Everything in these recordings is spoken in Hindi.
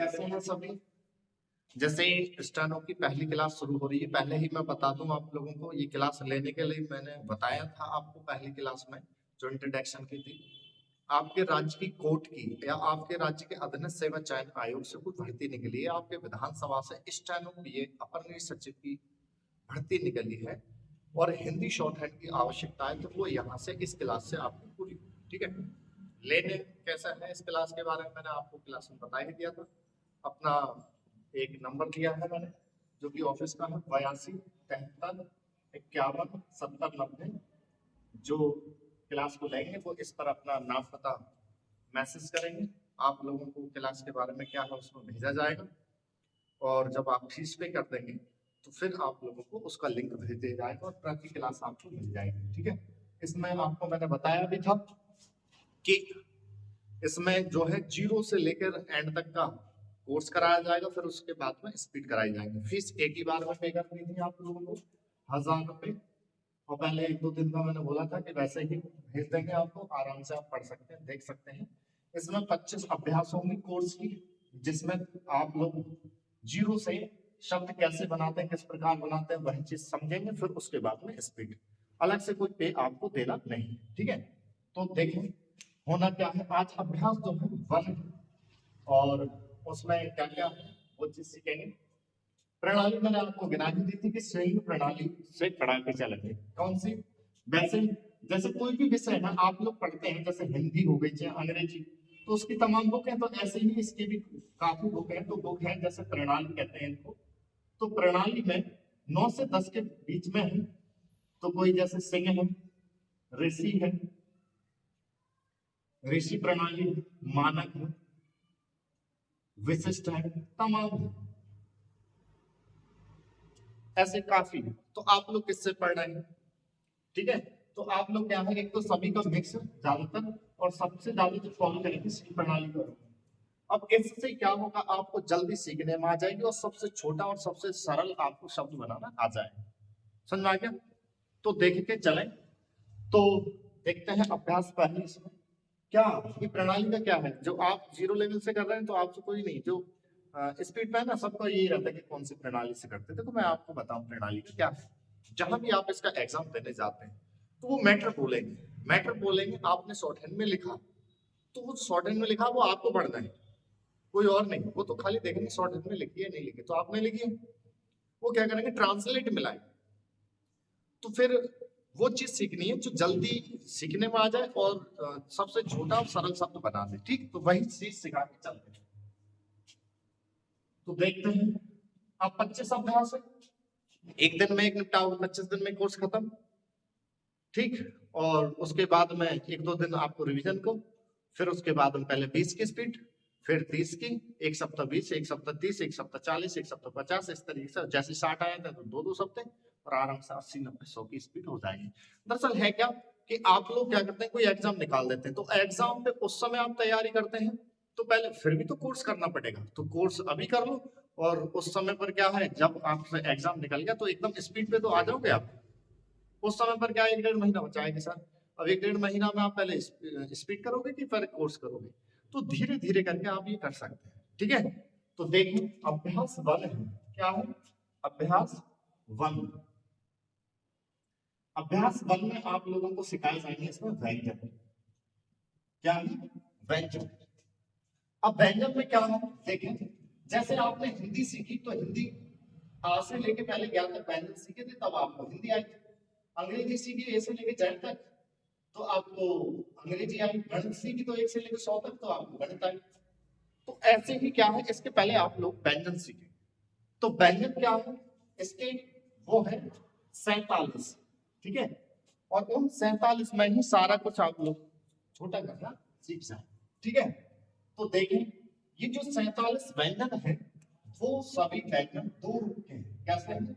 कैसे हैं सभी। जैसे स्टेनो की पहली क्लास शुरू हो रही है, पहले ही मैं बता दूं आप लोगों को, ये क्लास लेने के लिए मैंने बताया था आपको पहली क्लास में जो इंट्रोडक्शन की थी। आपके राज्य की कोर्ट की या आपके राज्य के अधीनस्थ सेवा चयन आयोग से कोई भर्ती निकली है, आपके विधानसभा से स्टेनो पीए अपर निरीक्षक सचिव की भर्ती निकली है और हिंदी शॉर्ट हैंड की आवश्यकता है, तो वो यहाँ से इस क्लास से आपको पूरी, ठीक है। लेने कैसा है इस क्लास के बारे में मैंने आपको क्लास में बता ही दिया था। अपना एक नंबर दिया है मैंने जो कि ऑफिस का है 82 73 51 70 90। जो क्लास को लेंगे वो इस पर अपना नाम पता मैसेज करेंगे, आप लोगों को क्लास के बारे में क्या है उसमें भेजा जाएगा और जब आप फीस पे कर देंगे तो फिर आप लोगों को उसका लिंक भेज दिया जाएगा और प्रति क्लास आपको मिल जाएगी, ठीक है। इसमें आपको मैंने बताया भी था कि इसमें जो है 0 से लेकर एंड तक का कोर्स कराया जाएगा, फिर उसके बाद में स्पीड कराई जाएगी। फीस एक ही बार में पे करनी थी आप लोगों को 1000 रुपए, और पहले 1-2 दिन का मैंने बोला था कि वैसे ही भेज देंगे आपको, आराम से आप पढ़ सकते हैं, देख सकते हैं। इसमें 25 अभ्यास होंगे कोर्स की, जिसमें आप लोग 0 से शब्द कैसे बनाते हैं, किस प्रकार बनाते हैं, वही चीज समझेंगे, फिर उसके बाद में स्पीड। अलग से कोई पे आपको देना नहीं, ठीक है। तो देखें होना क्या है, आज अभ्यास जो है 1 है और उसमें क्या क्या है वो चीज सीखेंगे। प्रणाली मैंने आपको गिना ही दी थी कि श्रेणी प्रणाली से पढ़ा के चलेंगे। कौन सी? वैसे जैसे कोई भी विषय है आप लोग पढ़ते हैं, जैसे हिंदी हो गई चाहे अंग्रेजी, तो उसकी तमाम बुक है, तो ऐसे ही इसकी भी काफी बुक है। तो बुक है जैसे प्रणाली कहते हैं इनको, तो प्रणाली में 9 से 10 के बीच में है। तो कोई जैसे सिंह है, ऋषि है, ऋषि प्रणाली, मानक है, विशिष्ट है, तमाम है, ऐसे काफी है। तो आप लोग किससे पढ़ रहे हैं, ठीक है। तो आप लोग क्या है, एक तो सभी का मिक्स ज्यादातर और सबसे ज्यादा जो फॉलो करेंगे सी प्रणाली को। अब इससे क्या होगा, आपको जल्दी सीखने में आ जाएगी और सबसे छोटा और सबसे सरल आपको शब्द बनाना आ जाएगा। समझ में आ गया? तो देख के चलें। तो देखते हैं अभ्यास पहले इसमें क्या ये प्रणाली का क्या है। जो आप 0 लेवल से कर रहे हैं तो आपसे कोई नहीं, जो स्पीड पे है ना, सबका यही रहता है कि कौन सी प्रणाली से करते थे। तो मैं आपको बताऊं प्रणाली का क्या है। जहां भी आप इसका एग्जाम देने जाते हैं तो वो मैटर बोलेंगे, मैटर बोलेंगे, आपने शॉर्ट हैंड में लिखा तो वो शॉर्ट हैंड में लिखा वो आपको पढ़ना है, कोई और नहीं। वो तो खाली देखेंगे शॉर्ट हैंड में लिखी है नहीं लिखी, तो आपने लिखी है, वो क्या करेंगे ट्रांसलेट मिलाएंगे। तो फिर वो चीज सीखनी है जो जल्दी सीखने में आ जाए और सबसे छोटा और सरल शब्द बना दे, ठीक। तो वही चीज सिखा के चलते हैं। तो देखते हैं अब 25 अभ्यास है, एक दिन में एक निपटाओ, 25 दिन में कोर्स खत्म, ठीक। और उसके बाद में 1-2 दिन आपको रिवीजन को, फिर उसके बाद में पहले 20 की स्पीड, फिर 30 की, एक सप्ताह 20, एक सप्ताह 30, एक सप्ताह 40, एक सप्ताह 50, इस तरीके से जैसे 60 आया था तो 2-2 सप्ताह और आराम से 80-90-100 की स्पीड हो जाएगी। दरअसल है क्या कि आप लोग क्या करते हैं, कोई एग्जाम निकाल देते हैं, तो एग्जाम पे उस समय आप तैयारी करते हैं तो पहले फिर भी तो कोर्स करना पड़ेगा, तो कोर्स अभी कर लो और उस समय पर क्या है, जब आपसे एग्जाम निकल गया तो एकदम स्पीड पे तो आ जाओगे आप। उस समय पर क्या 1-1.5 महीना बचा है सर, अब 1-1.5 महीना में आप पहले स्पीड करोगे कि फिर कोर्स करोगे, तो धीरे धीरे करके आप ये कर सकते हैं, ठीक है। तो देखिए अभ्यास 1 है, क्या है अभ्यास 1। अभ्यास 1 में आप लोगों को सिखाए जाएंगे इसमें व्यंजन, क्या है व्यंजन। अब व्यंजन में क्या है देखें, जैसे आपने हिंदी सीखी तो हिंदी आ से लेके पहले 11 तक व्यंजन सीखे थे, तब आपको हिंदी आई। अंग्रेजी सीखी ए से लेके Z तक तो आपको अंग्रेजी आई। गणित सीखी तो 1 से लेकर 100 तक तो आपको गणित आई। तो ऐसे ही क्या है, इसके पहले आप लोग व्यंजन सीखे। तो व्यंजन क्या है इसके, वो है 47, ठीक है। और उन 47 में ही सारा कुछ आप लोग छोटा करना सीख जाए, ठीक है। तो देखें ये जो 47 व्यंजन है वो सभी व्यंजन 2 रूप के हैं। कैसे हैं?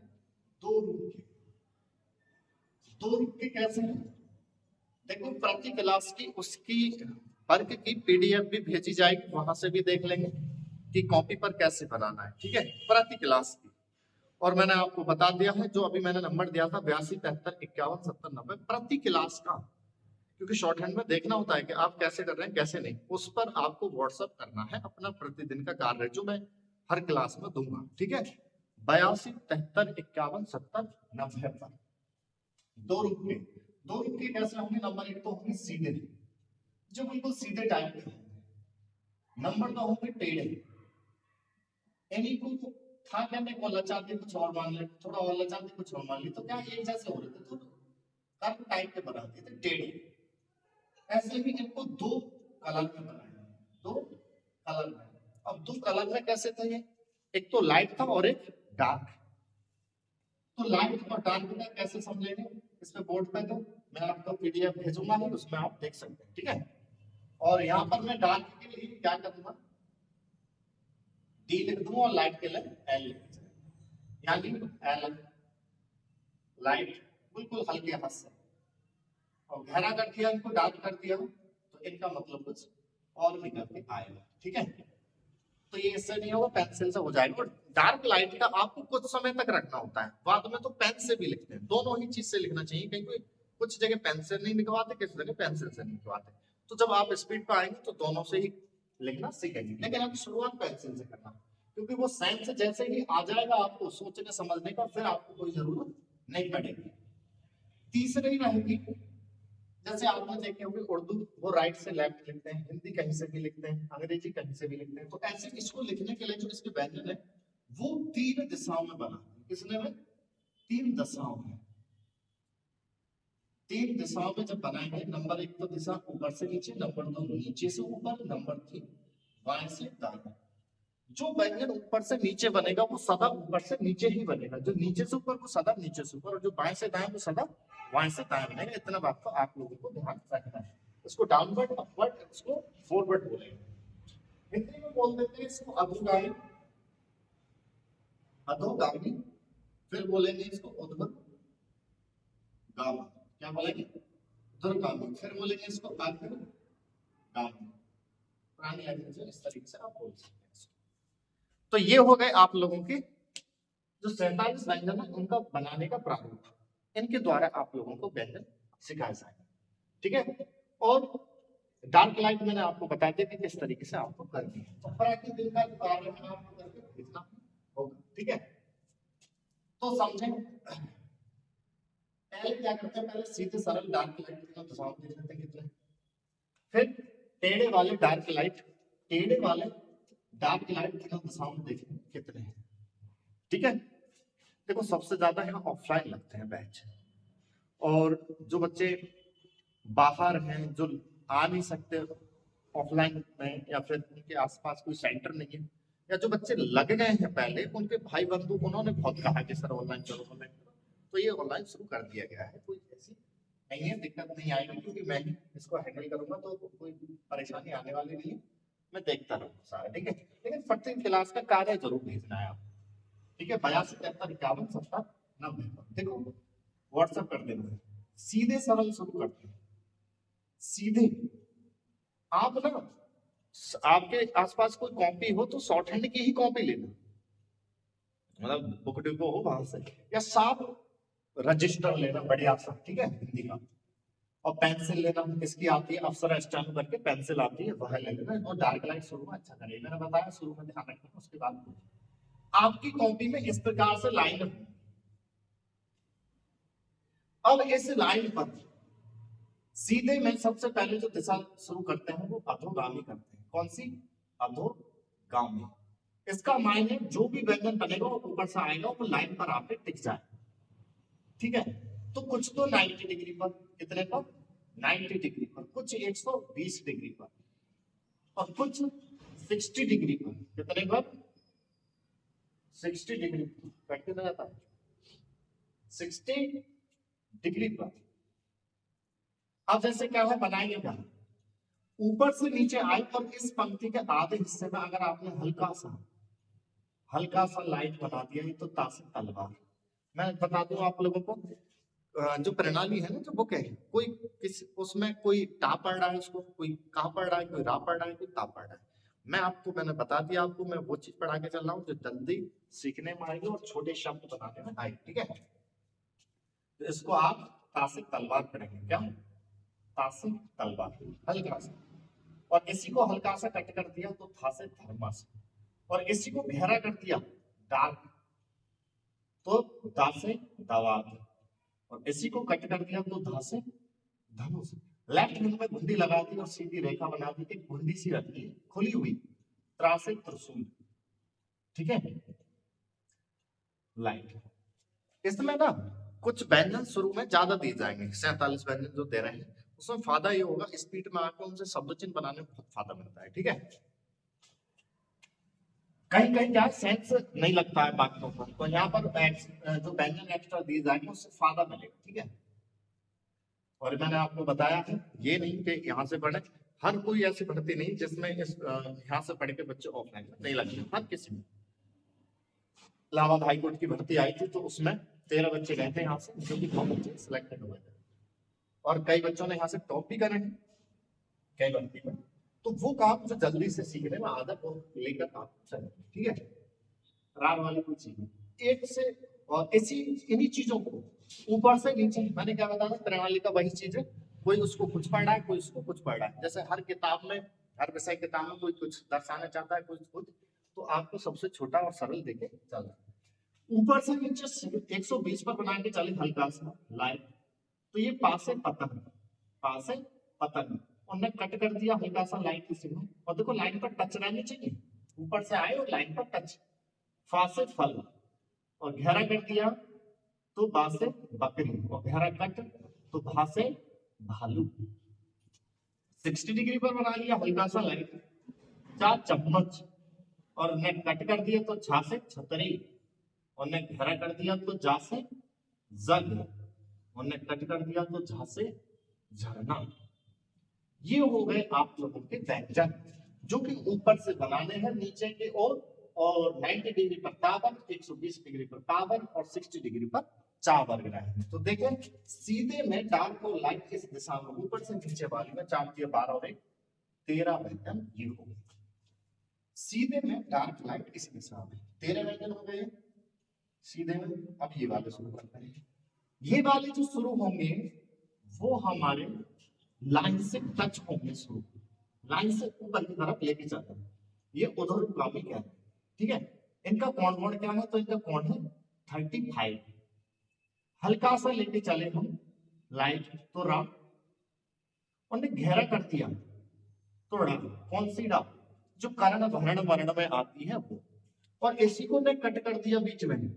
2 रूप के। 2 रूप के कैसे हैं? देखो प्रति क्लास की उसकी वर्ग की पीडीएफ भी भेजी जाएगी, वहां से भी देख लेंगे कि कॉपी पर कैसे बनाना है, ठीक है, प्रति क्लास की। और मैंने आपको बता दिया है जो अभी मैंने नंबर दिया था 82 73 51 70 90 प्रति क्लास का, क्योंकि शॉर्ट हैंड में देखना होता है कि आप कैसे कर रहे हैं कैसे नहीं, उस पर आपको व्हाट्सअप करना है अपना प्रतिदिन का कार्य जो मैं हर क्लास में दूंगा। ठीक है, 82 73 51 70 90 पर दो रुक के कैसे होंगे नंबर? एक तो होंगे सीधे जो बिल्कुल सीधे टाइप के होंगे, नंबर दो होंगे टेढ़े, यानी को था कहने को लचाते कुछ और मान ले, थोड़ा और लचाते कुछ और मान ली, तो क्या एक जैसे हो रहे थे, तो कर्व टाइप के बनाते थे टेढ़े। ऐसे ही इनको दो कलर में बनाए, दो कलर में। अब दो कलर में कैसे थे ये? एक तो लाइट था और एक डार्क। तो लाइट और डार्क का कैसे समझेंगे? इसमें बोर्ड पे तो मैं आपको पीडीएफ भेजूंगा ही, उसमें आप देख सकते हैं। ठीक है, और यहाँ पर मैं डार्क के लिए क्या करूंगा, डी लिख दूंगा और लाइट के लिए एल लिख दूंगा, यानी एल लाइट बिल्कुल हल्के हाथ से, और गहरा कर दिया इनको, डार्क कर दिया तो इनका मतलब कुछ और निकल के आएगा। ठीक है, तो ये इससे नहीं होगा, पेंसिल से हो जाएगा। और डार्क लाइट का आपको कुछ समय तक रखना होता है, बाद में तो पेन से भी लिखते हैं, दोनों ही चीज से लिखना चाहिए, क्योंकि कुछ जगह पेन से नहीं लिखवाते, किसी जगह पेंसिल से नहीं लिखवाते। तो जब आप स्पीड पर आएंगे तो दोनों से ही लिखना सीखेंगे, लेकिन आप शुरुआत पेंसिल से करना, क्योंकि वो सेंस जैसे ही आ जाएगा आपको सोचने समझने का, फिर आपको कोई जरूरत नहीं पड़ेगी। तीसरी रहेगी, जैसे आपने देखे होंगे उर्दू वो राइट से लेफ्ट लिखते हैं, हिंदी कहीं से भी लिखते हैं, अंग्रेजी कहीं से भी लिखते हैं, तो ऐसे इसको लिखने के लिए जो इसके व्यंजन है वो तीन दिशाओं में बना है। किसने में? तीन दिशाओं में, तीन दिशाओं में जब बनाएंगे, नंबर एक तो दिशा ऊपर से नीचे, नंबर दो नीचे से ऊपर, नंबर तीन बाएं से दाएं। जो व्यंजन ऊपर से नीचे बनेगा वो सदा ऊपर से नीचे ही बनेगा, जो नीचे से ऊपर वो सदा नीचे से ऊपर, और जो बाएं से दाएं वो सदा बाएं से दाएं बनेगा। इतना बात तो आप लोगों को ध्यान रखना है। इसको डाउनवर्ड, अपवर्ड, इसको फॉरवर्ड बोलेंगे। हिंदी में बोल देते हैं इसको अधोगामी, अधोगामी, फिर बोलेंगे इसको उर्ध्वगामी। क्या बोलेंगे? उर्ध्वगामी। फिर बोलेंगे इसको अग्रगामी। पुरानी लैंग्वेज में इस तरीके से आप बोल सकते हैं। तो ये हो गए आप लोगों के जो 47 व्यंजन है उनका बनाने का प्रारूप, इनके द्वारा आप लोगों को व्यंजन सिखाया जाएगा। ठीक है, और डार्क लाइट मैंने आपको बता दिया कि किस तरीके से आपको करनी है, तो प्रतिदिन का कार्य में आपको करके भेजना होगा। ठीक है, तो समझें पहले क्या करते हैं, पहले सीधे सरल डार्क लाइट की दिशाओं देख लेते हैं कितने, फिर टेढ़े वाले डार्क लाइट, टेढ़े वाले डार्क लाइट की दिशाओं देखें कितने हैं। ठीक है, देखो सबसे ज्यादा यहाँ ऑफलाइन लगते हैं बैच, और जो बच्चे बाहर हैं जो आ नहीं सकते ऑफलाइन में, या फिर उनके आसपास कोई सेंटर नहीं है, या जो बच्चे लग गए हैं पहले, उनके भाई बंधु उन्होंने बहुत कहा कि सर ऑनलाइन करो ऑनलाइन करो, तो ये ऑनलाइन शुरू कर दिया गया है। कोई ऐसी नहीं है, दिक्कत नहीं आएगी, क्योंकि मैं ही इसको हैंडल करूंगा, तो कोई परेशानी आने वाली नहीं है, मैं देखता रहूंगा सारा। ठीक है, लेकिन प्रत्येक क्लास का कार्य जरूर भेजना है आप। ठीक है, 82 73 51 70 90 पर देखो व्हाट्सएप कर देना। सीधे सरल शुरू करते हैं, सीधे। आप ना आपके आसपास कोई कॉपी हो तो शॉर्ट हैंड की ही कॉपी लेना, मतलब बुक डिपो हो वहां से, या साफ रजिस्टर लेना बढ़िया सा। ठीक है, हिंदी का, और पेंसिल लेना, किसकी आती है अप्सरा स्टैंड करके पेंसिल आती है वह ले लेना, और डार्क लाइट शुरू में अच्छा करेगा, मैंने बताया शुरू में ध्यान रखना, उसके बाद आपकी कॉपी में इस प्रकार से लाइन है। अब इस लाइन पर सीधे में सबसे पहले जो दिशा शुरू करते हैं वो अधोगामी करते हैं। कौन सी? अधोगामी। इसका मायने जो भी व्यंजन बनेगा वो ऊपर से आएगा, वो लाइन पर आके टिक जाए। ठीक है, तो कुछ तो 90 डिग्री पर, कितने पर? 90 डिग्री पर, कुछ 120 डिग्री पर, और कुछ 60 डिग्री पर। कितने पर? 60 डिग्री पर। कितना जाता है? 60 डिग्री पर। अब जैसे क्या है, बनाएंगे क्या, ऊपर से नीचे आए और इस पंक्ति के आधे हिस्से में अगर आपने हल्का सा लाइट बना दिया, तो तासिक तलवार। मैं बता दूं आप लोगों को, जो प्रणाली है ना, जो बुक है, कोई किस उसमें कोई टा पढ़ रहा है, उसको कोई कहा पढ़ रहा है, कोई रा पढ़ रहा है, कोई ता पढ़ रहा है। मैंने बता दिया आपको, मैं वो चीज पढ़ा के चल रहा हूँ जो जल्दी सीखने में आएगी और छोटे शब्द बनाने में आएगी। ठीक है, तो इसको आप तासिक तलवार पढ़ेंगे क्या? ता से तलवा, हल्का सा। और इसी को हल्का सा कट कर दिया तो था से थर्मस, और इसी को गहरा कर दिया डार्क तो दा से दावात, और इसी को कट कर दिया तो धा से धनुष। लेफ्ट हैंड में घुंडी लगा दी और सीधी रेखा बना दी, एक घुंडी सी रखी है खुली हुई, त्रा से त्रिशूल, ठीक है। लाइट इसमें ना कुछ व्यंजन शुरू में ज्यादा दिए जाएंगे, 47 व्यंजन जो दे रहे हैं उसमें फायदा ये होगा स्पीड में आकर उनसे शब्द चिन्ह बनाने में बहुत फायदा मिलता है, ठीक है। कहीं कहीं क्या सेंस नहीं लगता है बातों पर, तो यहाँ पर जो व्यंजन एक्स्ट्रा दिए जाएंगे उससे फायदा मिलेगा, ठीक है। और मैंने आपको बताया है ये नहीं कि यहाँ से पढ़े, हर कोई ऐसी भर्ती नहीं जिसमें इस यहाँ से पढ़ के बच्चे ऑफलाइन में नहीं लगते, हर किसी में। इलाहाबाद हाईकोर्ट की भर्ती आई थी तो उसमें 13 बच्चे गए थे यहाँ से, जो कि 9 बच्चे सिलेक्टेड हुए थे, और कई बच्चों ने यहाँ से टॉप भी करे हैं कई भर्ती में। तो वो काम मुझे जल्दी से सीखने में आदत और लेकर आप चले, ठीक है। रार वाली कोई चीज एक से, और इसी इन्हीं चीजों को ऊपर से नीचे, मैंने क्या बताया प्रणाली का वही चीज है, कोई उसको कुछ पढ़ रहा है कोई उसको कुछ पढ़ रहा है, जैसे हर किताब में हर विषय किताब में कोई कुछ दर्शाना चाहता है कोई कुछ, तो आपको सबसे छोटा और सरल देके चल रहा है। ऊपर से नीचे 120 पर बना के चले हल्का सा लाइट, तो ये पासे पतन, पासे पतन, उन्हें कट कर दिया हल्का सा लाइन की सिग्नल, और देखो लाइन पर टच रहनी चाहिए, ऊपर से आए और लाइन पर टच, फा से फल, और गहरा कर दिया तो बा से बकरी, और गहरा कट तो भा से भालू। 60 डिग्री पर बना लिया हल्का सा लाइन, चार चम्मच, और ने कट कर दिया तो छा से छतरी, और ने गहरा कर दिया तो जा से जग, और ने कट कर दिया तो झा से झरना। ये हो गए आप लोगों के व्यंजन जो कि ऊपर से बनाने हैं नीचे के ओर, और 90 डिग्री पर तावन, 120 डिग्री पर पावन, और 60 डिग्री पर चावर ग्रह। तो देखें सीधे में डार्क और लाइट इस दिशा में ऊपर से नीचे वाली में 4 दिया 12 और 1 13 व्यंजन ये हो गए। सीधे में डार्क लाइट इस दिशा में 13 व्यंजन हो गए सीधे में। अब ये वाले शुरू करते हैं, ये वाले जो शुरू होंगे वो हमारे लाइन से टच होंगे, शुरू लाइन से ऊपर की तरफ लेके जाते हैं, ये ऊर्ध्वगामी क्या है, ठीक है। इनका कोण क्या है, तो इनका कोण है 35, हल्का सा लेके चले हम लाइट तो रा, उन्हें गहरा कर दिया तो रा, कौन सी रा, जो कर्ण भरण वर्ण में आती है वो, और इसी को ने कट कर दिया बीच में,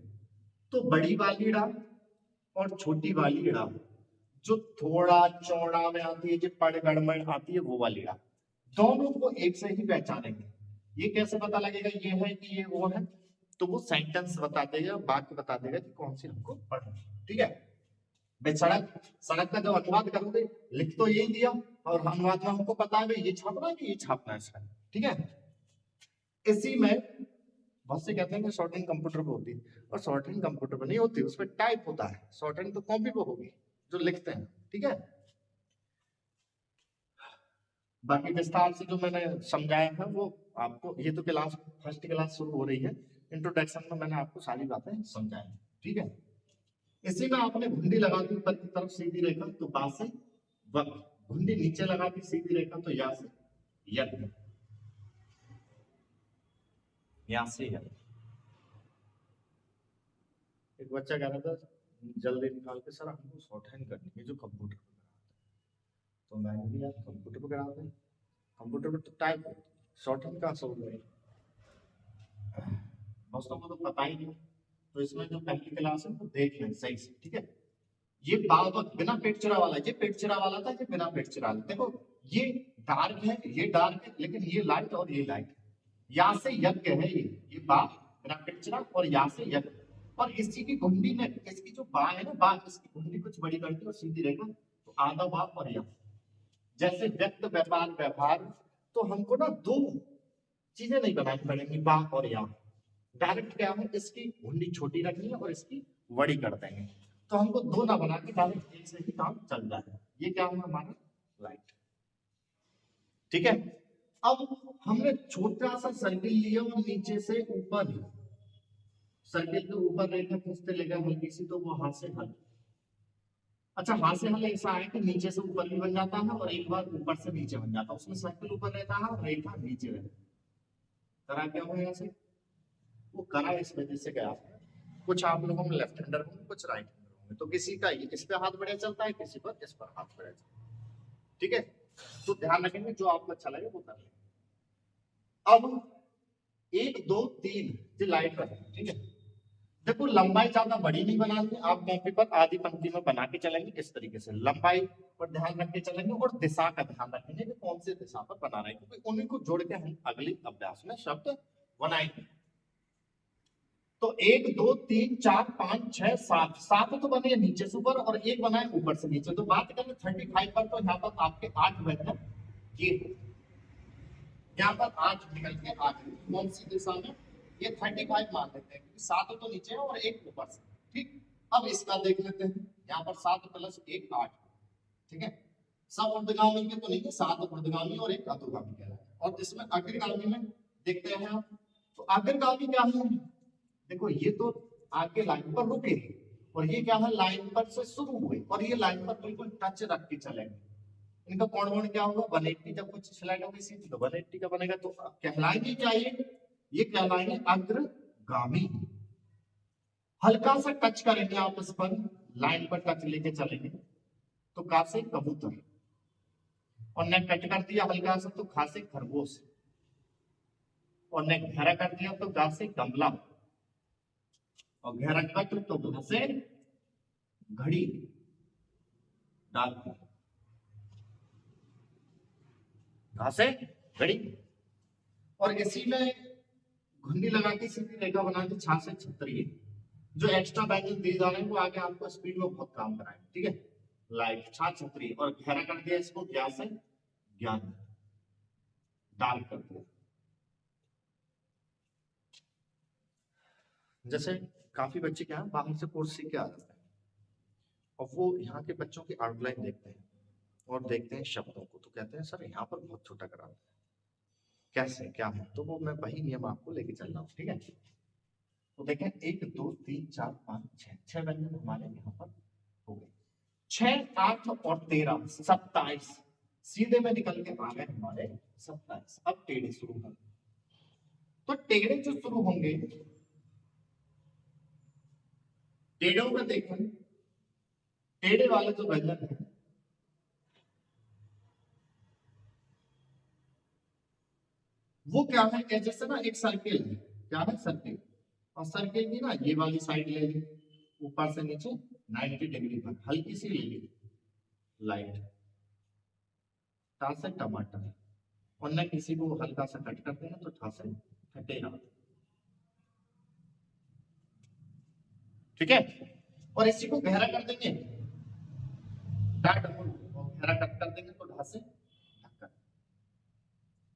तो बड़ी वाली रा और छोटी वाली रा, जो थोड़ा चौड़ा में आती है, जो पड़गड़ में आती है वो वाली रा, दोनों को एक से ही पहचानेंगे। ये कैसे पता लगेगा ये है कि ये वो है, तो वो सेंटेंस बता देगा, वाक्य बता देगा कि कौन सी हमको पढ़ना, ठीक है। भाई सड़क, सड़क का जब अनुवाद करोगे लिख तो यही दिया, और अनुवाद में हमको पता है ये छापना है कि ये छापना है इसका, ठीक है। इसी में बहुत से कहते हैं कि शॉर्ट हैंड कंप्यूटर पे होती है, और शॉर्ट हैंड कंप्यूटर पे नहीं होती, उसमें टाइप होता है, शॉर्ट हैंड तो कॉपी पे होगी जो लिखते हैं, ठीक है। बाकी विस्तार से जो मैंने समझाया है वो आपको, ये तो क्लास फर्स्ट क्लास शुरू हो रही है, इंट्रोडक्शन में मैंने आपको सारी बातें समझाई, ठीक है। इसी में आपने घुंडी लगा दी ऊपर की तरफ सीधी रेखा तो बा से वक, घुंडी नीचे लगा दी सीधी रेखा तो या से यज्ञ, या से यज्ञ। एक बच्चा कह रहा था जल्दी निकाल के सर हमको शॉर्ट हैंड करनी है जो कंप्यूटर पे कराते, तो मैंने भी यार कंप्यूटर पे कराते हैं, कंप्यूटर पे तो टाइप होती है, शॉर्ट हैंड कहाँ समझ में, दोस्तों को तो पता ही नहीं, तो इसमें जो पहली क्लास है वो देख लें सही से, ठीक है। ये बावक बिना पेट चिरा वाला, ये पेट चिरा वाला था, ये बिना पेट चिरा वाला, देखो ये डार्क है ये डार्क है, लेकिन ये लाइट और ये लाइट, या से यज्ञ है ये बा बिना पेट चिरा, और या से यज्ञ, और इसी की घुंडी में इसकी जो बा है ना, बा इसकी घुंडी कुछ बड़ी करती है और सीधी रहेगा तो आधा बाप और या, जैसे व्यक्त व्यापार व्यवहार, तो हमको ना दो चीजें नहीं बनानी पड़ेंगी बा और या, डायरेक्ट क्या है इसकी घुंडी छोटी रखनी है और इसकी बड़ी कर देंगे, तो हमको दो ना बना के डायरेक्ट एक से ही काम चल रहा है। ये क्या हुआ हमारा लाइट, ठीक है। अब हमने छोटा सा सर्किल लिया और नीचे से ऊपर, सर्किल के ऊपर रेखा खींचते ले गए हल्की सी, तो वो हाथ से हल, अच्छा, हाथ से हल ऐसा है कि नीचे से ऊपर भी बन जाता है और एक बार ऊपर से नीचे बन जाता है, उसमें सर्कल ऊपर रहता है और रेखा नीचे रहता है। करा क्या हुआ यहाँ से? वो करा इस वजह से गया, कुछ आप लोगों में लेफ्ट हैंडर होंगे, कुछ राइट हैंडर होंगे, तो किसी का इस पे हाथ बढ़िया चलता है, किसी पर इस पर हाथ बढ़िया चलता है। ठीक है, तो ध्यान रखेंगे, जो आपको अच्छा लगे वो कर लेंगे। अब 1 2 3 ये लाइन पर है, ठीक है। देखो लंबाई ज्यादा बड़ी नहीं बनानी है, आप कॉपी पर आधी पंक्ति में बना के चलेंगे इस तरीके से, लंबाई पर ध्यान रख के चलेंगे और दिशा का ध्यान रखेंगे कि कौन सी दिशा पर बना रहे हैं, क्योंकि उन्हीं को जोड़ के हम अगले अभ्यास में शब्द बनाएंगे। तो 1 2 3 4 5 6 7, 7 तो बने नीचे से ऊपर और एक बनाए ऊपर से नीचे। तो बात करें 35 पर, तो यहाँ पर आपके 8 बेहतर ये, यहाँ पर 8 निकल के आ गए, कौन सी दिशा में? ये 35 मान लेते हैं, क्योंकि 7 तो नीचे है और एक ऊपर से। ठीक, अब इसका देख लेते हैं, यहाँ पर 7 प्लस 1 8, ठीक है। सब ऊर्ध्वगामी के तो नहीं है, 7 ऊर्ध्वगामी और एक अधोगामी कह रहा है। और इसमें अग्रगामी में देखते हैं आप, तो अग्रगामी क्या है? देखो ये तो आगे लाइन पर रुके और ये क्या है, लाइन पर से शुरू हुए और ये लाइन पर बिल्कुल टच रख के चलेंगे। इनका कोण वोण क्या होगा? 180। जब कुछ स्लाइड होगी सीधी तो 180 का बनेगा, तो कहलाएंगे क्या ये कहलाएंगे अग्रगामी। हल्का सा टच करेंगे आप इस पर, लाइन पर टच लेके चलेंगे तो का से कबूतर, और ने कट कर दिया हल्का सा तो खा से खरगोश, और ने गहरा कर दिया तो गा से गमला, और गहरा कट तो घ से घड़ी डाल, घा से घड़ी। और इसी में घुंडी लगा के सीधी रेखा बना के छा से छतरी, जो एक्स्ट्रा बैंगल दिए जा रहे हैं वो आगे आपको स्पीड में बहुत काम कराएंगे। ठीक है, लाइट छा छतरी, और गहरा कर दिया इसको ज्ञान से ज्ञान डाल कर दिया। जैसे काफी बच्चे क्या है बाहर से कोर्स सीख के आ जाते हैं और वो यहाँ के बच्चों की आउटलाइन देखते हैं और देखते हैं शब्दों को, तो कहते हैं सर यहाँ पर बहुत छोटा करा है, कैसे क्या है? तो वो मैं वही नियम आपको लेके चल रहा हूँ। ठीक है, तो देखें 1 2 3 4 5 6 व्यंजन हमारे यहाँ पर हो गए। 6 8 और 13 27 सीधे में निकल के आ गए हमारे 27। अब टेढ़े शुरू होंगे, तो टेढ़े जो शुरू होंगे, टेढ़ों में देखें टेढ़े वाले जो व्यंजन है वो क्या है, जैसे ना एक सर्किल है, क्या है सर्किल, और सर्किल की ना ये वाली साइड ले ली ऊपर से नीचे 90 डिग्री पर, हल्की सी ले ली लाइट टा से टमाटर, और न किसी को हल्का सा कट करते हैं तो ठा से कटेगा। ठीक है, और इसी को गहरा कर देंगे डाट और गहरा कट कर देंगे तो ढा से ढक्कन,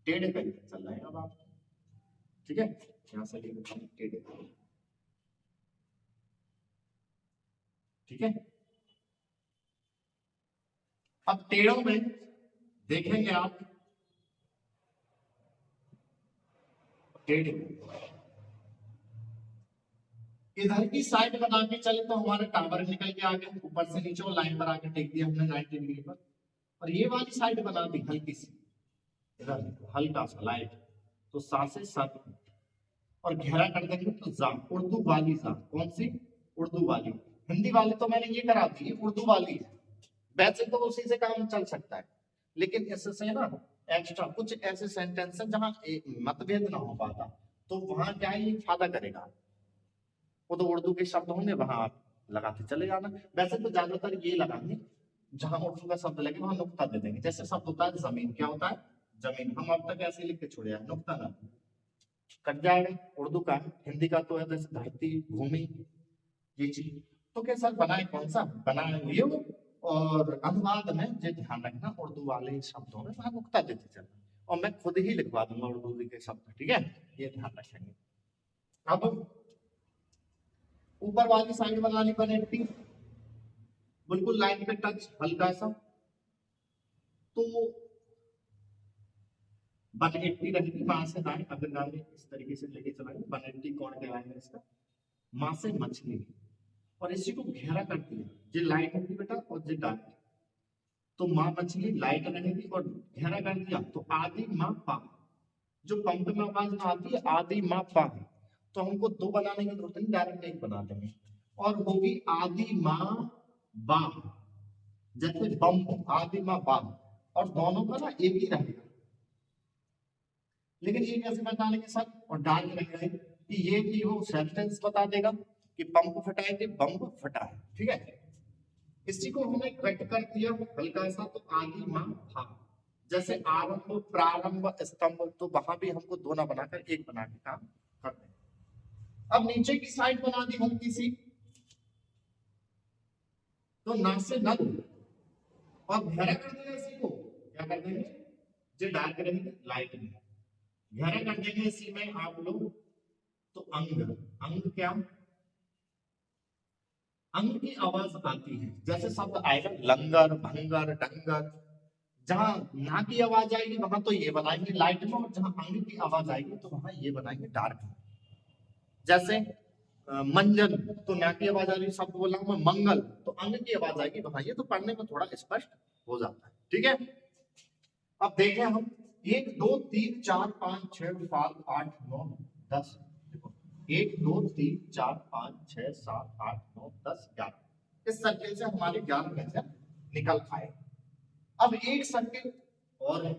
टेढ़े पे चल रहे हैं अब आप। ठीक है, यहाँ से लिख देता हूं टेढ़े। ठीक है, अब टेढ़ों में देखेंगे आप, टेढ़े इधर की साइड बना के चले तो हमारे टावर निकल के आ गए ऊपर से नीचे, और लाइन पर आके टेक दिया हमने 90 डिग्री पर, और ये वाली साइड बना दी हल्की सी, इधर हल्का सा लाइट, तो सा से सत, और गहरा कर देंगे तो जा, उर्दू वाली जा, कौन सी? उर्दू वाली। हिंदी वाली तो मैंने ये करा दी, उर्दू वाली है, वैसे तो उसी से काम चल सकता है, लेकिन इससे ना एक्स्ट्रा कुछ ऐसे सेंटेंस है जहां मतभेद ना हो पाता, तो वहां क्या है ये फायदा करेगा। वो तो उर्दू के शब्द होंगे वहां आप लगाते चले जाना, वैसे तो ज्यादातर ये लगाएंगे जहां उर्दू का शब्द लगे वहां नुक्ता दे देंगे। जैसे शब्द होता है जमीन, क्या होता है? जमीन, हम अब तक ऐसे लिख के छोड़े हैं नुक्ता ना, कट जाएगा। उर्दू का, हिंदी का तो है जैसे धरती भूमि ये चीज, तो क्या सर बनाए कौन सा? बनाए ये, और अनुवाद में जो ध्यान रखना उर्दू वाले शब्दों में वहां नुक्ता देते चलना, और मैं खुद ही लिखवा दूंगा उर्दू के शब्द। ठीक है, ये ध्यान रखेंगे। अब ऊपर वाली साइड बनानी 180, बिल्कुल लाइन पे टच हल्का सा, तो 180 रहेगी, वहां से दाएं अग्रगामी इस तरीके से लेके चलाएंगे। 180 कौन कहलाएंगे इसका? माँ से मछली, और इसी को घेरा कर दिया, ये लाइट होगी बेटा और ये डार्क, तो माँ मछली लाइट रहेगी और घेरा कर दिया तो आधी माँ पा, जो पंप में आवाज ना आती है आधी माँ पा, तो हमको दो बनाने की जरूरत नहीं, डायरेक्ट एक बना देंगे और होगी आधी माँ बा, जैसे बम आधी माँ बा, और दोनों का ना एक ही रहेगा, लेकिन ये कैसे बताने के साथ और डार्क रहेगा कि ये भी वो सेंटेंस बता देगा कि पंप फटा है कि बम फटा है, ठीक है। इसी को हमने कट कर दिया हल्का सा, तो आदि माँ था, जैसे आरंभ प्रारंभ स्तंभ, तो वहां भी हमको दो ना बनाकर एक बना के काम करते हैं। अब नीचे की साइड बना दी हल्की सी, तो ना से नल और घेरा कर दिया इसी को, क्या कर देंगे, जो डार्क रहेगी लाइट में घेरा कर देंगे इसी में आप लोग, तो अंग, अंग क्या, अंग की आवाज आती है, जैसे शब्द आएगा लंगर भंगर डंगर, जहां ना की आवाज आएगी वहां तो ये बनाएंगे लाइट में, और जहां अंग की आवाज आएगी तो वहां ये बनाएंगे डार्क में। जैसे मंजन, तो ना की आवाज आ रही शब्द बोला मैं मंगल, तो अंग की आवाज आएगी वहां, ये तो पढ़ने में थोड़ा स्पष्ट हो जाता है, ठीक है। अब देखें हम 1 2 3 4 5 6 7 8 9 10, देखो 1 2 3 4 5 6 7 8 9 10 11, इस सर्किल से हमारे 11 व्यंजन निकल आए। अब एक सर्किल और है,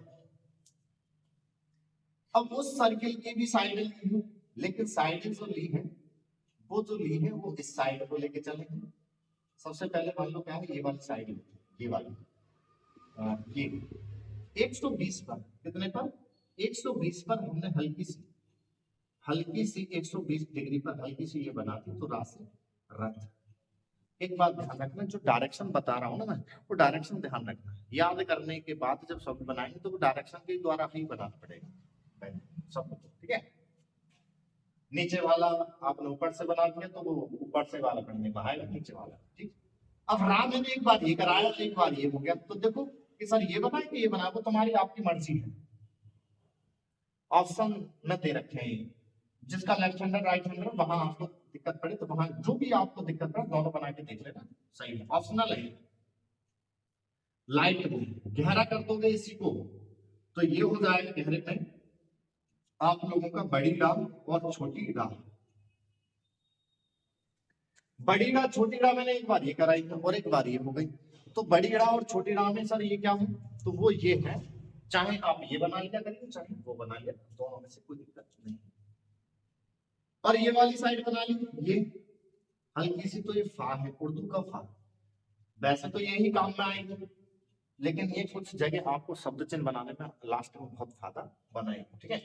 अब उस सर्किल की भी साइड ली है, लेकिन साइड जो ली है वो जो ली है वो इस साइड को लेके चलेंगे। सबसे पहले मान लो क्या है, ये वाली साइड, ये वाली ये 120 पर, कितने पर 120 पर हमने हल्की सी 120 डिग्री पर हल्की सी ये बनाती तो राशि रथ। एक बात ध्यान रखना, जो डायरेक्शन बता रहा हूं ना मैं, वो डायरेक्शन ध्यान रखना, याद करने के बाद जब शब्द बनाएंगे तो वो डायरेक्शन के द्वारा ही बनाना पड़ेगा सब, ठीक है। नीचे वाला आपने ऊपर से बना दिया तो वो ऊपर से वाला करने में आएगा नीचे वाला, ठीक। अब राम ने एक बार ये कराया एक बार ये हो गया, तो देखो कि सर ये बनाए कि ये बनाए, वो तुम्हारी आपकी मर्जी है। ऑप्शन न दे रखे हैं, जिसका लेफ्ट हैंडर राइट हैंडर वहां आपको दिक्कत पड़े तो वहां जो भी आपको दिक्कत पड़े दोनों बना के देख लेना, सही है, ऑप्शनल है। लाइट गहरा कर दोगे इसी को तो ये हो जाएगा गहरे में आप लोगों का बड़ी डाल और छोटी डाल। बड़ी डा छोटी डा मैंने एक बार ये कराई थी और एक बार ये हो गई, तो बड़ी डा और छोटी डा में सर ये क्या है, तो वो ये है, चाहे आप ये बना लिया करिए चाहे वो बना लिया, दोनों में से कोई दिक्कत नहीं। और ये वाली साइड बना ली, ये हल्की सी तो ये फा है, उर्दू का फा, वैसे तो यही काम में आएंगे, लेकिन ये कुछ जगह आपको शब्द चिन्ह बनाने में लास्ट में बहुत फायदा बनाएगा, ठीक है।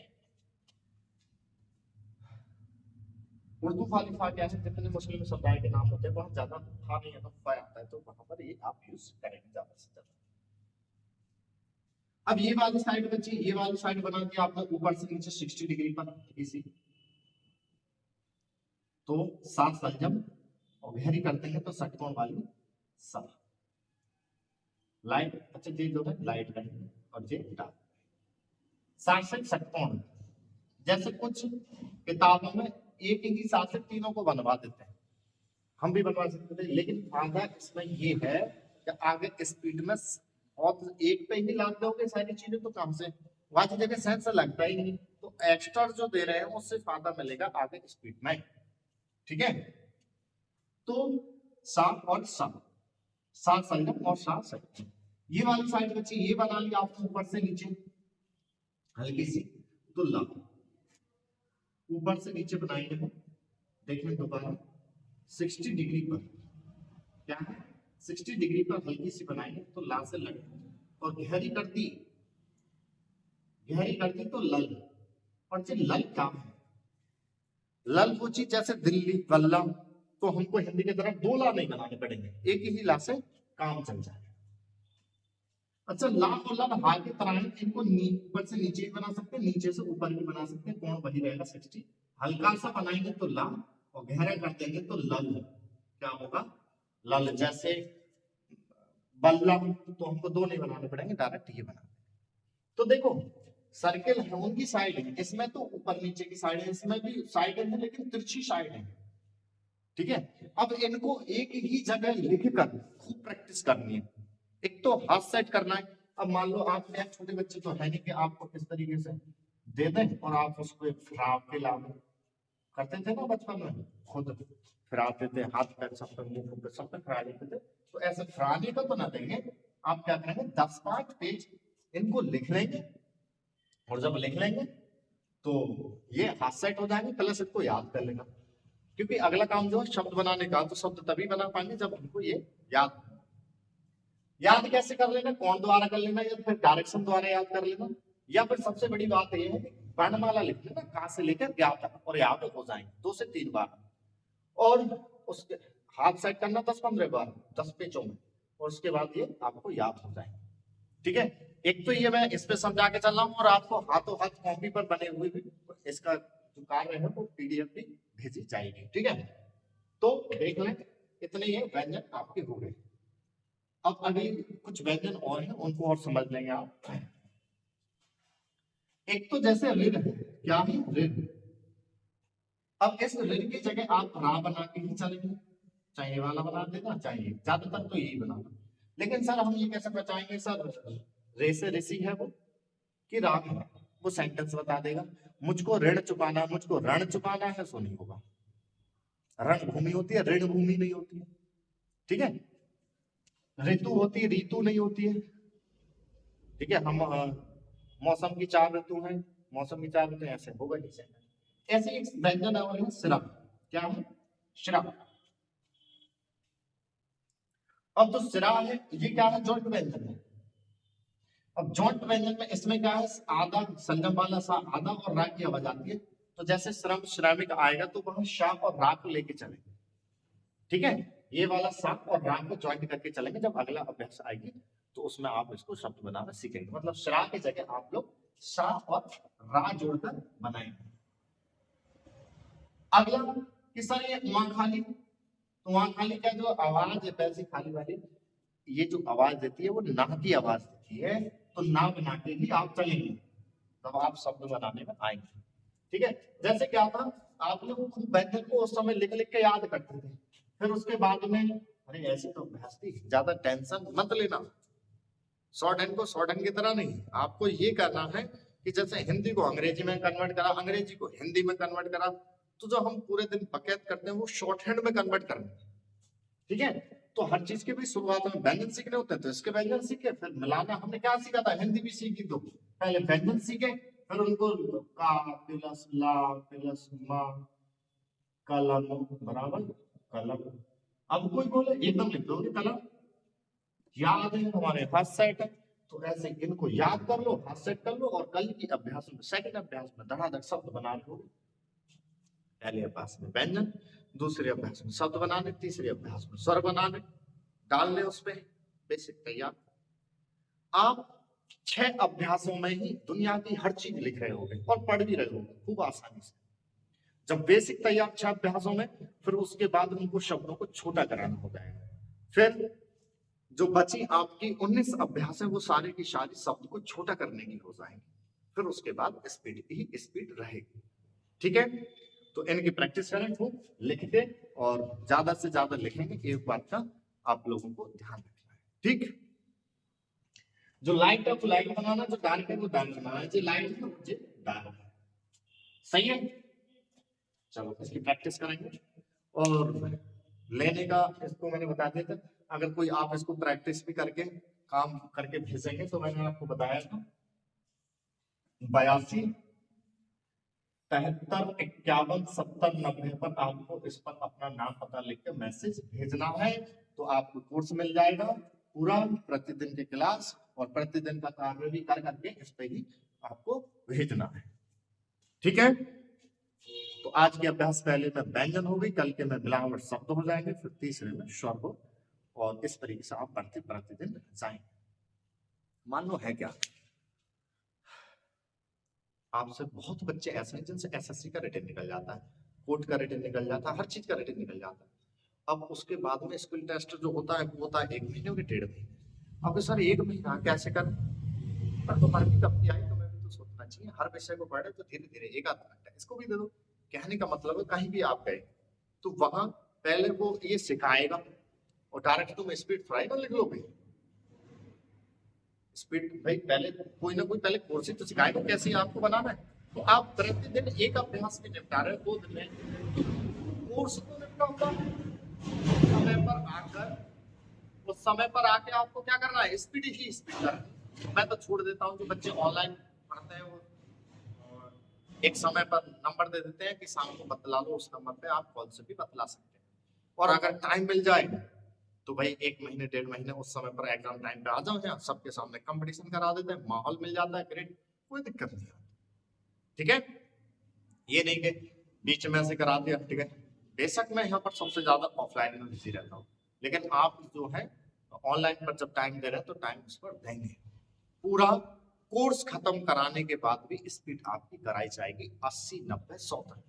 उर्दू वाली फा क्या है, जितने मुस्लिम समुदाय के नाम होते हैं वहां ज्यादा फा नहीं आता, फा आता है, तो वहां पर ये आप यूज करेंगे ज्यादा से ज्यादा। अब ये वाली साइड बची, ये वाली साइड बना दिया आपने ऊपर से नीचे 60 डिग्री पर इसी, तो 7 संजम और गहरी करते हैं तो षटकोण वाली सब लाइट, अच्छा ये जो है लाइट रहेगी और ये डार्क, शासक षटकोण, जैसे कुछ किताबों में एक ही शासक तीनों को बनवा देते हैं, हम भी बनवा सकते थे, लेकिन फायदा इसमें ये है कि आगे स्पीड में और एक पे ही लाद दोगे सारी चीजें तो काम से वहां जगह सेंस लगता ही नहीं, तो एक्स्ट्रा जो दे रहे हैं उससे फायदा मिलेगा आगे स्पीड में, ठीक है। तो सात और सात, सात संगम और सात संगम, ये वाली साइड बच्चे ये बना लिया आपने ऊपर से नीचे हल्की सी, तो ला ऊपर से नीचे बनाएंगे हम, देखने दोबारा 60 डिग्री पर, क्या है 60 डिग्री पर हल्की सी बनाएंगे तो ला से लग, और गहरी कर दी तो लल, और जो लल क्या है, लल वो चीज जैसे दिल्ली वल्लम, तो हमको हिंदी की तरफ दो ला नहीं बनाने पड़ेंगे, एक ही ला से काम चल जाएगा। अच्छा ला और लल हाथ की तरह इनको ऊपर से नीचे भी बना सकते हैं, नीचे से ऊपर भी बना सकते हैं, कोण वही रहेगा 60, हल्का सा बनाएंगे तो ला और गहरा कर देंगे तो लल, क्या होगा लल, जैसे बल्लम, तो हमको दो नहीं बनाने पड़ेंगे डायरेक्ट ये बना। तो देखो सर्किल है उनकी साइड है, इसमें तो ऊपर नीचे की साइड है, इसमें भी साइड है लेकिन तिरछी साइड है, ठीक है। अब इनको एक ही जगह लिखकर खूब प्रैक्टिस करनी है। एक तो हाथ सेट करना है। अब मान लो आप एक छोटे बच्चे तो है नहीं कि आपको इस तरीके से दे दें और आप उसको फ्राव के लाभ करते थे ना बचपन में, खुद फिराते थे, हाथ पैर सब पे, मुंह पे सब पे फिरा लेते थे। तो ऐसे फिराने का तो ना देंगे, आप क्या करेंगे 10-5 पेज इनको लिख लेंगे, और जब लिख लेंगे तो ये हाथ सेट हो जाएंगे, प्लस इसको याद कर लेना। क्योंकि अगला काम जो है शब्द बनाने का, तो शब्द तभी बना पाएंगे जब हमको ये याद याद कैसे कर लेना, कौन द्वारा कर लेना, या फिर डायरेक्शन द्वारा याद कर लेना, या फिर सबसे बड़ी बात यह है कि वर्णमाला लिख लेना, कहां से लेकर क्या तक, और याद हो जाएंगे 2 से 3 बार। और उसके हाथ सेट करना 10-15 बार 10 पेजों में, और उसके बाद ये आपको याद हो जाएंगे। ठीक है। एक तो ये मैं इस पे समझा के चल रहा हूँ, और आपको हाथों हाथ कॉपी पर बने हुए भी इसका जो कार्य है वो पीडीएफ भी भेजी जाएगी। ठीक है। तो देख लें, इतने ये व्यंजन आपके हो गए। अब अगले कुछ व्यंजन और हैं, उनको और समझ लेंगे आप। एक तो जैसे ऋण है, क्या है ऋण। अब इस ऋण की जगह आप रा बना के ही चलेंगे, चाहे ये वाला बना देना, चाहिए ज्यादातर तो यही बनाना। लेकिन सर हम ये कैसे बचाएंगे, सर रे से ऋषि है वो कि राग है, वो सेंटेंस बता देगा। मुझको ऋण चुकाना, मुझको ऋण चुकाना है, सो नहीं होगा। रण भूमि होती है, ऋण भूमि नहीं होती है। ठीक है। ऋतु होती है, ऋतु नहीं होती है। ठीक है। हम मौसम की 4 ऋतु हैं, मौसम की 4 ऋतु ऐसे होगा नहीं सेंटेंस। ऐसे एक व्यंजन और है श्रम। क्या है श्रम। अब तो सिरा है, ये क्या है जॉइंट व्यंजन है। अब जॉइंट व्यंजन में इसमें क्या है, आधा संगम वाला सा आधा और रा की आवाज आती है। तो जैसे श्रम श्रमिक आएगा तो वहां शा और रा को लेके चलेंगे। ठीक है। ये वाला सा और रा को ज्वाइंट करके चलेंगे। जब अगला अभ्यास आएगी तो उसमें आप इसको शब्द बनाना सीखेंगे। मतलब श्रा की जगह आप लोग सा और रा जोड़कर बनाएंगे। अगला कि सर ये वहां खाली, तो वहां खाली क्या जो आवाज है पैसे खाली वाली, ये जो आवाज देती है वो ना की आवाज देती है। तो ना बना के भी आप चलेंगे, तब आप शब्द बनाने में आएंगे। ठीक है। जैसे क्या था, आप लोग खूब व्यंजन को उस समय लिख लिख के याद करते थे, फिर उसके बाद में अरे ऐसी तो अभ्यास थी, ज्यादा टेंशन मत लेना। शॉर्ट हैंड को शॉर्ट हैंड की तरह नहीं, आपको ये करना है कि जैसे हिंदी को अंग्रेजी में कन्वर्ट करा, अंग्रेजी को हिंदी में कन्वर्ट करा, तो जो हम पूरे दिन बकैत करते हैं वो शॉर्ट हैंड में कन्वर्ट करना। ठीक है। तो हर चीज के भी शुरुआत में व्यंजन सीखने होते हैं, तो इसके व्यंजन सीखे, फिर मिलाना हमने क्या सीखा था, हिंदी भी सीखी, तो पहले व्यंजन सीखे, फिर उनको का प्लस ला प्लस मा कलम बराबर कलम। अब कोई बोले एकदम लिख दोगे कलम, याद है हमारे हाथ सेट है, तो ऐसे इनको याद कर लो, हाथ सेट कर लो, और कल की अभ्यास में सेकंड अभ्यास में धड़ाधड़ शब्द बना लो। पहले अभ्यास में व्यंजन, दूसरे अभ्यास में शब्द बनाने, तीसरे अभ्यास में स्वर बनाने, डाल ले उस पे, बेसिक तैयार। आप 6 अभ्यासों में ही दुनिया की हर चीज लिख रहे होगे और पढ़ भी रहे होगे खूब आसानी से। जब बेसिक तैयार 6 अभ्यासों में, फिर उसके बाद उनको शब्दों को छोटा कराना हो जाएगा। फिर जो बची आपकी 19 अभ्यास है वो सारे की सारी शब्द को छोटा करने की हो जाएंगे। फिर उसके बाद स्पीड ही स्पीड रहेगी। ठीक है। तो इनकी प्रैक्टिस करें खूब, लिखते, और ज्यादा से ज्यादा लिखेंगे। एक बात का आप लोगों को ध्यान रखना है। ठीक। जो लाइट है वो लाइट बनाना, जो डार्क है वो डार्क बनाना, जो लाइट है वो डार्क है। सही है। चलो इसकी प्रैक्टिस करेंगे। और लेने का इसको मैंने बता दिया था, अगर कोई आप इसको प्रैक्टिस भी करके काम करके भेजेंगे, तो मैंने आपको बताया था 82 73 51 70 90 पर आपको इस पर अपना नाम पता लिख के मैसेज भेजना है, तो आपको कोर्स मिल जाएगा पूरा, प्रतिदिन की क्लास और प्रतिदिन का कार्य भी कर करके इस पे ही आपको भेजना है। ठीक है। तो आज के अभ्यास पहले में व्यंजन हो गई, कल के में मिलावट शब्द हो जाएंगे, फिर तीसरे में स्वर हो, और इस तरीके से आप पढ़ते प्रतिदिन जाएंगे। मान लो है क्या, आपसे बहुत बच्चे ऐसे हैं जिनसे एसएससी का रिटर्न निकल जाता है, कोर्ट का रिटर्न निकल जाता है, हर चीज का रिटर्न निकल जाता है। अब उसके बाद में स्किल टेस्ट जो होता है वो होता है 1 महीने के 1.5 महीने। अब सर 1 महीना कैसे कर, पर तुम्हारी भी कंपनी आई, तुम्हें भी तो सोचना चाहिए, हर विषय को पढ़े तो धीरे धीरे 1 आध घंटा इसको भी दे दो। कहने का मतलब है कहीं भी आप गए तो वहां पहले वो ये सिखाएगा और डायरेक्ट तुम स्पीड फ्राई कर लिख लोगे। स्पीड भाई पहले कोई ना कोई पहले कोर्स ही तो सिखाएगा कैसे आपको बनाना है। तो आप प्रतिदिन एक अभ्यास में निपटा रहे हो 2 दिन में, कोर्स तो निपटा समय पर आकर, उस समय पर आके आपको क्या करना है, स्पीड ही स्पीड करना है। मैं तो छोड़ देता हूँ, जो बच्चे ऑनलाइन पढ़ते हैं वो एक समय पर नंबर दे देते हैं कि शाम को बतला लो, उस नंबर पे आप कॉल से भी बतला सकते हैं। और अगर टाइम मिल जाए तो भाई 1 महीने 1.5 महीने उस समय पर एग्जाम टाइम पे आ जाओ, यहाँ सबके सामने कंपटीशन करा देते हैं, माहौल मिल जाता है, ग्रेड, कोई दिक्कत नहीं आती। ठीक है, ये नहीं कि बीच में ऐसे करा दिया। ठीक है, बेशक मैं यहाँ पर सबसे ज्यादा ऑफलाइन में बिजी रहता हूँ, लेकिन आप जो है ऑनलाइन पर जब टाइम दे रहे हैं तो टाइम उस पर देंगे। पूरा कोर्स खत्म कराने के बाद भी स्पीड आपकी कराई जाएगी 80, 90, 100 तक।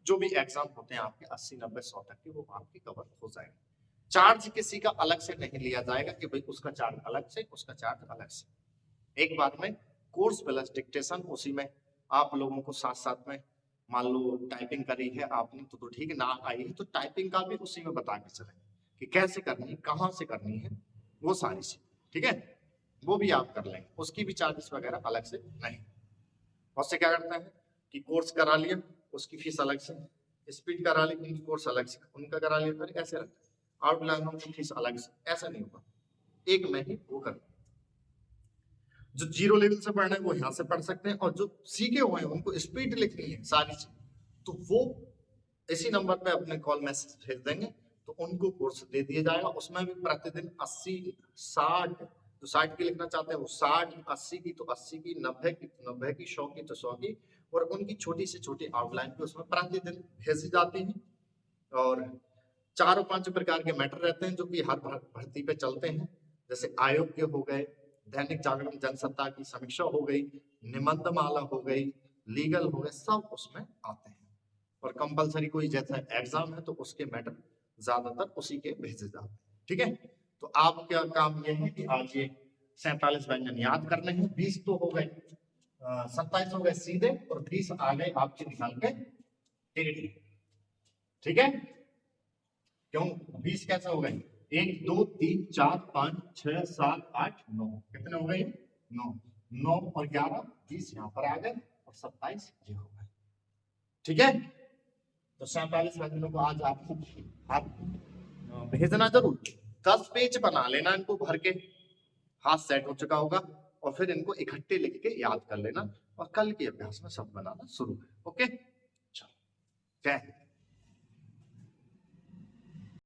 जो भी एग्जाम होते हैं आपके 80, 90, 100 तक के, वो आपकी कवर हो जाएंगे। चार्ज किसी का अलग से नहीं लिया जाएगा कि भाई उसका चार्ज अलग से, उसका चार्ज अलग से। एक बार में कोर्स प्लस डिक्टेशन, उसी में आप लोगों को साथ साथ में, मान लो टाइपिंग करी है आपने तो ठीक है, ना आई है तो टाइपिंग का भी उसी में बता के चले कि कैसे करनी है, कहाँ से करनी है, वो सारी चीज। ठीक है, वो भी आप कर लेंगे, उसकी भी चार्जेस वगैरह अलग से नहीं। बहुत से क्या करते हैं कि कोर्स करा लिया, उसकी फीस अलग से, स्पीड करा ली, उनकी कोर्स अलग से, उनका करा लिया, फिर ऐसे रखते हैं आउटलाइन की फीस अलग से। ऐसा नहीं होगा, एक में ही वो कर। जो जीरो लेवल से पढ़ना है वो यहाँ से पढ़ सकते हैं, और जो सीखे हुए हैं उनको स्पीड लिखनी है सारी चीज, तो वो इसी नंबर पे अपने कॉल मैसेज भेज देंगे तो उनको कोर्स दे दिया जाएगा। उसमें भी प्रतिदिन 80, 60, तो 60 की लिखना चाहते हैं वो 60, 80 की तो 80 की, 90 की तो 90 की, 100 की तो 100 की, और उनकी छोटी से छोटी आउटलाइन भी उसमें प्रतिदिन भेजी जाती है। और 4-5 प्रकार के मैटर रहते हैं जो कि हर भर्ती पे चलते हैं, जैसे आयोग के हो गए, दैनिक जागरण जनसत्ता की समीक्षा हो गई, निबंधमाला हो गई, लीगल हो गए, सब उसमें आते हैं। और कंपलसरी कोई जैसा एग्जाम है तो उसके मैटर ज्यादातर उसी के भेजे जाते हैं। ठीक है, तो आपका काम यह है कि आज ये 47 व्यंजन याद करने हैं। 20 तो हो गए, 27 हो गए सीधे, और 20 आ गए आपके निकाल के टेढ़े। ठीक है, क्यों 20 कैसे हो गए, 1, 2, 3, 4, 5, 6, 7, 8, 9, कितने हो गए, 9, 9 और 11, 20 यहाँ पर आ गए, और 27 ये हो गए। ठीक है, तो 47 व्यंजनों को आज आपको आप भेजना जरूर। 10 पेज बना लेना, इनको भर के हाथ सेट हो चुका होगा, और फिर इनको इकट्ठे लिख के याद कर लेना, और कल के अभ्यास में सब बनाना शुरू है। ओके, चलो, जय हिंद।